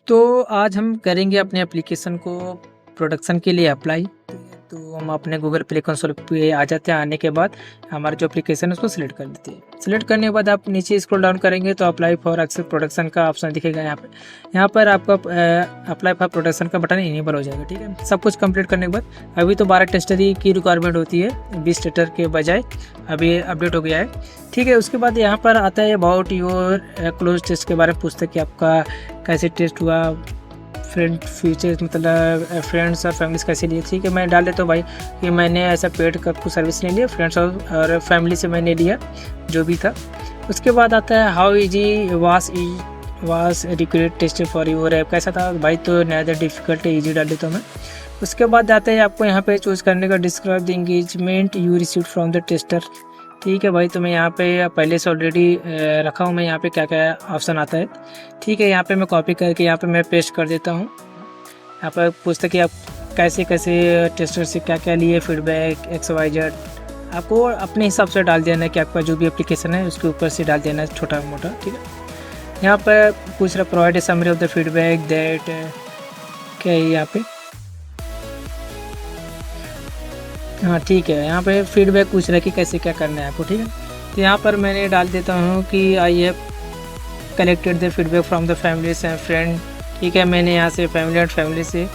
तो आज हम करेंगे अपने एप्लीकेशन को प्रोडक्शन के लिए अप्लाई। तो हम अपने गूगल प्ले कंसोल पे आ जाते हैं। आने के बाद हमारा जो एप्लीकेशन है उसको सिलेक्ट कर लेते हैं। सिलेक्ट करने के बाद आप नीचे स्क्रॉल डाउन करेंगे तो अप्लाई फॉर एक्सेस प्रोडक्शन का ऑप्शन दिखेगा। यहाँ पर आपका अप्लाई फॉर प्रोडक्शन का बटन इनेबल हो जाएगा। ठीक है, सब कुछ कंप्लीट करने के बाद अभी तो 12 टेस्टर ही की रिक्वायरमेंट होती है, 20 टेस्टर के बजाय अभी अपडेट हो गया है। ठीक है, उसके बाद यहाँ पर आता है अबाउट योर क्लोज टेस्ट के बारे में पूछते हैं कि आपका कैसे टेस्ट हुआ, फीचर्स मतलब फ्रेंड्स और फैमिलीज कैसे लिए। ठीक है, मैं डाल देता हूँ भाई कि मैंने ऐसा पेड का कुछ सर्विस नहीं लिया, फ्रेंड्स और फैमिली से मैंने लिया जो भी था। उसके बाद आता है हाउ इजी वास request tested for your app, कैसा था भाई, तो नैदर डिफिकल्ट है, ईजी डाल देता हूँ मैं। उसके बाद आता है आपको यहाँ पे चूज़ करने का describe the engagement you receive from the tester. ठीक है भाई, तो मैं यहाँ पे पहले से ऑलरेडी रखा हूँ मैं यहाँ पे क्या क्या ऑप्शन आता है। ठीक है, यहाँ पे मैं कॉपी करके यहाँ पे मैं पेस्ट कर देता हूँ। यहाँ पर पूछता कि आप कैसे कैसे टेस्टर से क्या क्या लिए, फीडबैक XYZ आपको अपने हिसाब से डाल देना है कि आपका जो भी एप्लीकेशन है उसके ऊपर से डाल देना है छोटा मोटा। ठीक है, यहाँ पर पूछ रहा provide a summary of the feedback that क्या है यहाँ पे। हाँ ठीक है, यहाँ पे फीडबैक पूछ रहा है कि कैसे क्या करना है आपको। ठीक है, तो यहाँ पर मैंने डाल देता हूँ कि I have collected the feedback from the families and friend. ठीक है, मैंने यहाँ से फैमिली से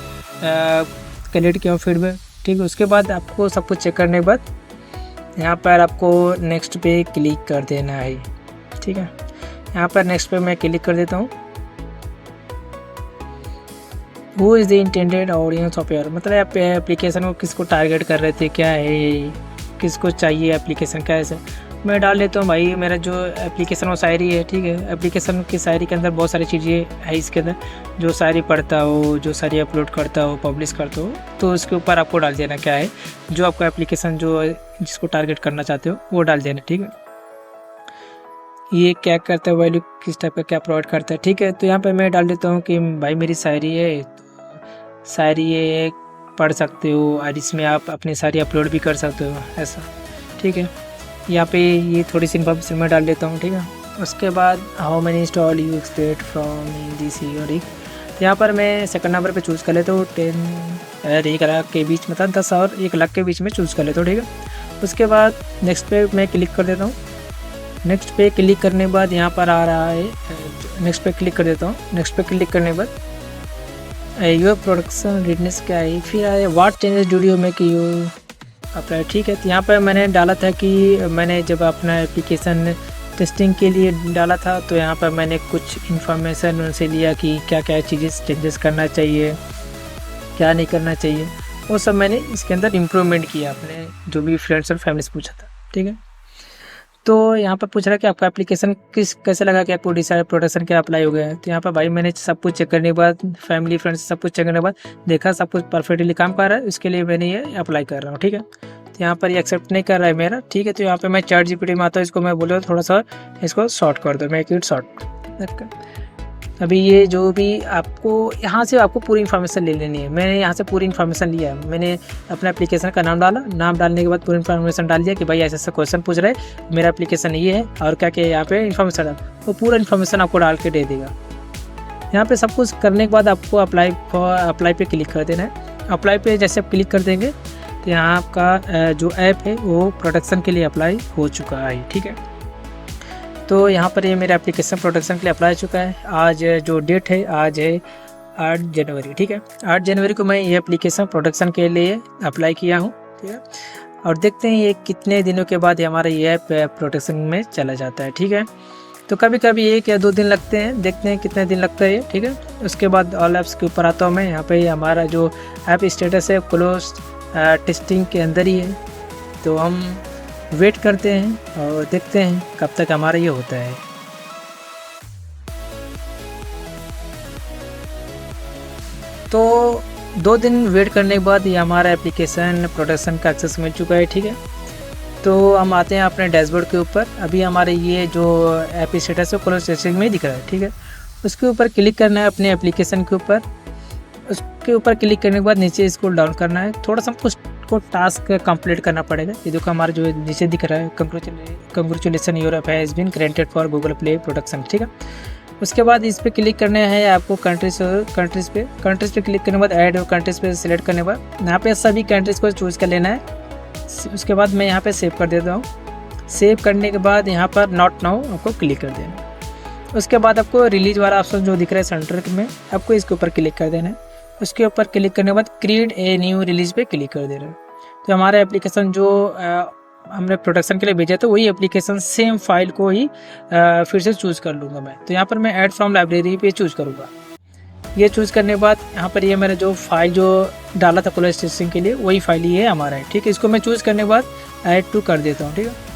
कलेक्ट किया फीडबैक। ठीक है, उसके बाद आपको सब कुछ चेक करने के बाद यहाँ पर आपको नेक्स्ट पे क्लिक कर देना है। ठीक है, यहाँ पर नेक्स्ट पे मैं क्लिक कर देता हूँ। वो is the intended audience of your, मतलब आप एप्लीकेशन को किसको टारगेट कर रहे थे, क्या है, किसको चाहिए एप्लीकेशन क्या है। मैं डाल लेता हूँ भाई मेरा जो एप्लीकेशन वो शायरी है। ठीक है, एप्लीकेशन की शायरी के अंदर बहुत सारी चीज़ें है इसके अंदर, जो शायरी पढ़ता हो, जो शायरी अपलोड करता हो, पब्लिश करता हो, तो उसके ऊपर आपको डाल देना क्या है जो आपका एप्लीकेशन जो जिसको टारगेट करना चाहते हो वो डाल देना। ठीक है, ये क्या करता है, वैल्यू किस टाइप का क्या प्रोवाइड करता है। ठीक है, तो यहाँ पे मैं डाल देता हूँ कि भाई मेरी शायरी है, तो शायरी ये पढ़ सकते हो और इसमें आप अपनी शायरी अपलोड भी कर सकते हो ऐसा। ठीक है, यहाँ पे ये थोड़ी सी इन्फॉर्मेशन मैं डाल देता हूँ। ठीक है, उसके बाद how many install you expect from this year. तो यहाँ पर मैं सेकंड नंबर पे चूज़ कर लेता हूँ 1 लाख के बीच, मतलब 10 और 1 लाख के बीच में चूज़ कर लेता हूँ। ठीक है, उसके बाद नेक्स्ट पे मैं क्लिक कर देता हूँ। नेक्स्ट पे क्लिक करने के बाद यहाँ पर आ रहा है, नेक्स्ट पे क्लिक कर देता हूँ। नेक्स्ट पे क्लिक करने के बाद योर प्रोडक्शन रेडनेस क्या है, फिर आए what changes do you make you apply. ठीक है, तो यहाँ पर मैंने डाला था कि मैंने जब अपना एप्लीकेशन टेस्टिंग के लिए डाला था तो यहाँ पर मैंने कुछ इन्फॉर्मेशन उनसे लिया कि क्या क्या चीज़ें चेंजेस करना चाहिए, क्या नहीं करना चाहिए, वो सब मैंने इसके अंदर इम्प्रूवमेंट किया अपने जो भी फ्रेंड्स और फैमिली से पूछा था। ठीक है, तो यहाँ पर पूछ रहा है कि आपका एप्लीकेशन कैसे लगा कि आपको डिसाइड प्रोडक्शन क्या अप्लाई हो गया है। तो यहाँ पर भाई मैंने सब कुछ चेक करने के बाद, फैमिली फ्रेंड्स सब कुछ चेक करने के बाद देखा सब कुछ परफेक्टली काम कर रहा है, इसके लिए मैंने ये अप्लाई कर रहा हूँ। ठीक है, तो यहाँ पर ये एक्सेप्ट नहीं कर रहा है मेरा। ठीक है, तो यहाँ पे मैं ChatGPT में आता हूँ, इसको मैं बोल रहा हूँ थोड़ा सा इसको शॉर्ट कर दो, मेक इट शॉर्ट। अभी ये जो भी आपको यहाँ से आपको पूरी इन्फॉर्मेशन ले लेनी है। मैंने यहाँ से पूरी इन्फॉर्मेशन लिया है, मैंने अपना एप्लीकेशन का नाम डाला, नाम डालने के बाद पूरी इन्फॉर्मेशन डाल दिया कि भाई ऐसा ऐसा क्वेश्चन पूछ रहे हैं, मेरा एप्लीकेशन ये है और क्या क्या यहाँ पे इन्फॉर्मेशन डाल, वो पूरा इन्फॉर्मेशन आपको डाल के दे देगा। यहाँ पे सब कुछ करने के बाद आपको अप्लाई पे क्लिक कर देना है। अप्लाई पे जैसे आप क्लिक कर देंगे तो यहाँ आपका जो ऐप है वो प्रोडक्शन के लिए अप्लाई हो चुका है। ठीक है, तो यहाँ पर ये मेरा एप्लीकेशन प्रोडक्शन के लिए अप्लाई चुका है। आज जो डेट है आज है 8 जनवरी। ठीक है, 8 जनवरी को मैं ये एप्लीकेशन प्रोडक्शन के लिए अप्लाई किया हूँ। ठीक है, और देखते हैं ये कितने दिनों के बाद हमारा ये ऐप प्रोडक्शन में चला जाता है। ठीक है, तो कभी कभी 1 या 2 दिन लगते हैं, देखते हैं कितने दिन लगता है। ठीक है, उसके बाद ऑल ऐप्स के ऊपर आता हूँ मैं। यहाँ पे हमारा जो ऐप स्टेटस है क्लोज टेस्टिंग के अंदर ही है, तो हम वेट करते हैं और देखते हैं कब तक हमारा ये होता है। तो 2 दिन वेट करने के बाद ये हमारा एप्लीकेशन प्रोडक्शन का एक्सेस मिल चुका है। ठीक है, तो हम आते हैं अपने डैशबोर्ड के ऊपर। अभी हमारे ये जो ऐप स्टेटस है क्लोज टेस्टिंग में दिख रहा है। ठीक है, उसके ऊपर क्लिक करना है अपने एप्लीकेशन के ऊपर। उसके ऊपर क्लिक करने के बाद नीचे स्क्रॉल डाउन करना है, थोड़ा सा कुछ को टास्क कंप्लीट करना पड़ेगा। ये देखो हमारा जो नीचे दिख रहा है, congratulation your app has been granted for Google Play production. ठीक है, उसके बाद इस पे क्लिक करने हैं आपको कंट्रीज पे क्लिक करने के बाद ऐड और कंट्रीज पे सिलेक्ट करने के बाद यहाँ पे सभी कंट्रीज़ को चूज़ कर लेना है। उसके बाद मैं यहाँ पे सेव कर देता हूँ। सेव करने के बाद यहाँ पर नॉट नाउ आपको क्लिक कर देना है। उसके बाद आपको रिलीज वाला ऑप्शन जो दिख रहा है सेंटर में, आपको इसके ऊपर क्लिक कर देना है। उसके ऊपर क्लिक करने के बाद क्रिएट ए न्यू रिलीज पे क्लिक कर देना है। तो हमारा एप्लीकेशन जो हमने प्रोडक्शन के लिए भेजा था वही एप्लीकेशन सेम फाइल को ही फिर से चूज़ कर लूँगा मैं। तो यहाँ पर मैं ऐड फ्रॉम लाइब्रेरी पे चूज़ करूँगा। ये चूज़ करने के बाद यहाँ पर ये मैंने जो फाइल जो डाला था कोलैबोरेशन टेस्टिंग के लिए वही फाइल ये हमारा है, ठीक है। इसको मैं चूज़ करने के बाद ऐड टू कर देता हूँ, ठीक है।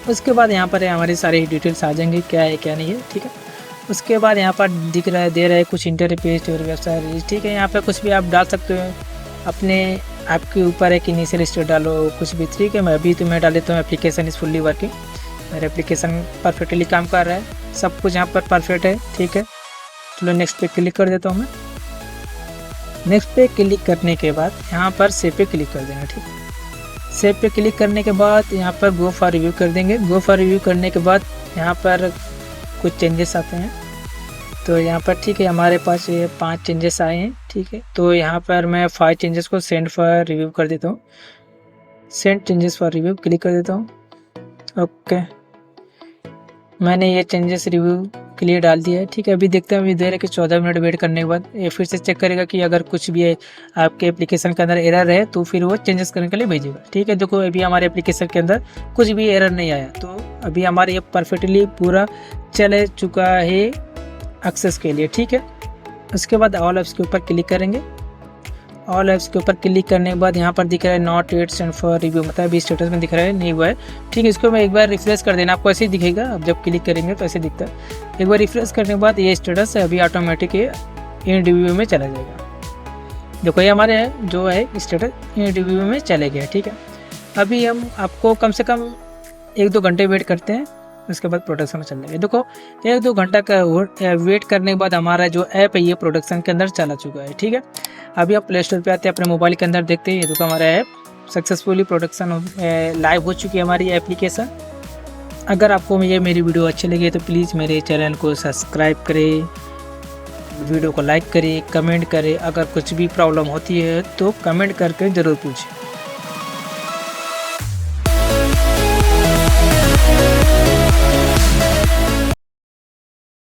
उसके बाद यहाँ पर हमारी सारी डिटेल्स आ जाएंगी, क्या है क्या नहीं है, ठीक है। उसके बाद यहाँ पर दिख रहा है दे रहा है कुछ इंटरफेस और वेबसाइट, ठीक है। यहाँ पर कुछ भी आप डाल सकते हो, अपने आपके ऊपर है कि इनिशियल स्टेट डालो कुछ भी, ठीक है। मैं अभी तो मैं डाल देता हूँ एप्लीकेशन इज़ फुल्ली वर्किंग। मेरा एप्लीकेशन परफेक्टली काम कर रहा है, सब कुछ यहाँ पर परफेक्ट है, ठीक है। चलो नेक्स्ट पे क्लिक कर देता हूँ मैं। नेक्स्ट पे क्लिक करने के बाद यहाँ पर सेव पे क्लिक कर देना, ठीक है। सेव पे क्लिक करने के बाद यहाँ पर गो फॉर रिव्यू कर देंगे। गो फॉर रिव्यू करने के बाद यहाँ पर कुछ चेंजेस आते हैं, तो यहाँ पर ठीक है हमारे पास ये 5 चेंजेस आए हैं, ठीक है। तो यहाँ पर मैं 5 चेंजेस को सेंड फॉर रिव्यू कर देता हूँ। Send changes for review click कर देता हूँ। ओके, मैंने ये चेंजेस रिव्यू के लिए डाल दिया है, ठीक है। अभी देखते हैं, अभी देर है कि 14 मिनट वेट करने के बाद ये फिर से चेक करेगा कि अगर कुछ भी है आपके एप्लीकेशन के अंदर एरर है तो फिर वो चेंजेस करने के लिए भेजेगा, ठीक है। देखो अभी हमारे एप्लीकेशन के अंदर कुछ भी एरर नहीं आया, तो अभी हमारे ये परफेक्टली पूरा चल चुका है एक्सेस के लिए, ठीक है। उसके बाद ऑल ऐप्स के ऊपर क्लिक करेंगे। ऑल ऐप्स के ऊपर क्लिक करने के बाद यहाँ पर दिख रहा है not yet send for review, मतलब अभी स्टेटस में दिख रहा है नहीं हुआ है, ठीक है। इसको मैं एक बार रिफ्रेश कर देना, आपको ऐसे ही दिखेगा। अब जब क्लिक करेंगे तो ऐसे दिखता है। एक बार रिफ्रेश करने के बाद ये स्टेटस है अभी ऑटोमेटिक इन रिव्यू में चला जाएगा। देखो ये हमारे जो है स्टेटस इन रिव्यू में चले गए, ठीक है। अभी हम आपको कम से कम 1-2 घंटे वेट करते हैं, उसके बाद प्रोडक्शन में चल जाएगा। देखो 1-2 घंटा का वेट करने के बाद हमारा जो ऐप है ये प्रोडक्शन के अंदर चला चुका है, ठीक है। अभी आप प्ले स्टोर पे आते हैं, अपने मोबाइल के अंदर देखते हैं, ये देखो हमारा ऐप सक्सेसफुली प्रोडक्शन लाइव हो चुकी है हमारी एप्लीकेशन। अगर आपको ये मेरी वीडियो अच्छी लगी तो प्लीज़ मेरे चैनल को सब्सक्राइब करें, वीडियो को लाइक करें, कमेंट करें। अगर कुछ भी प्रॉब्लम होती है तो कमेंट करके ज़रूर पूछें।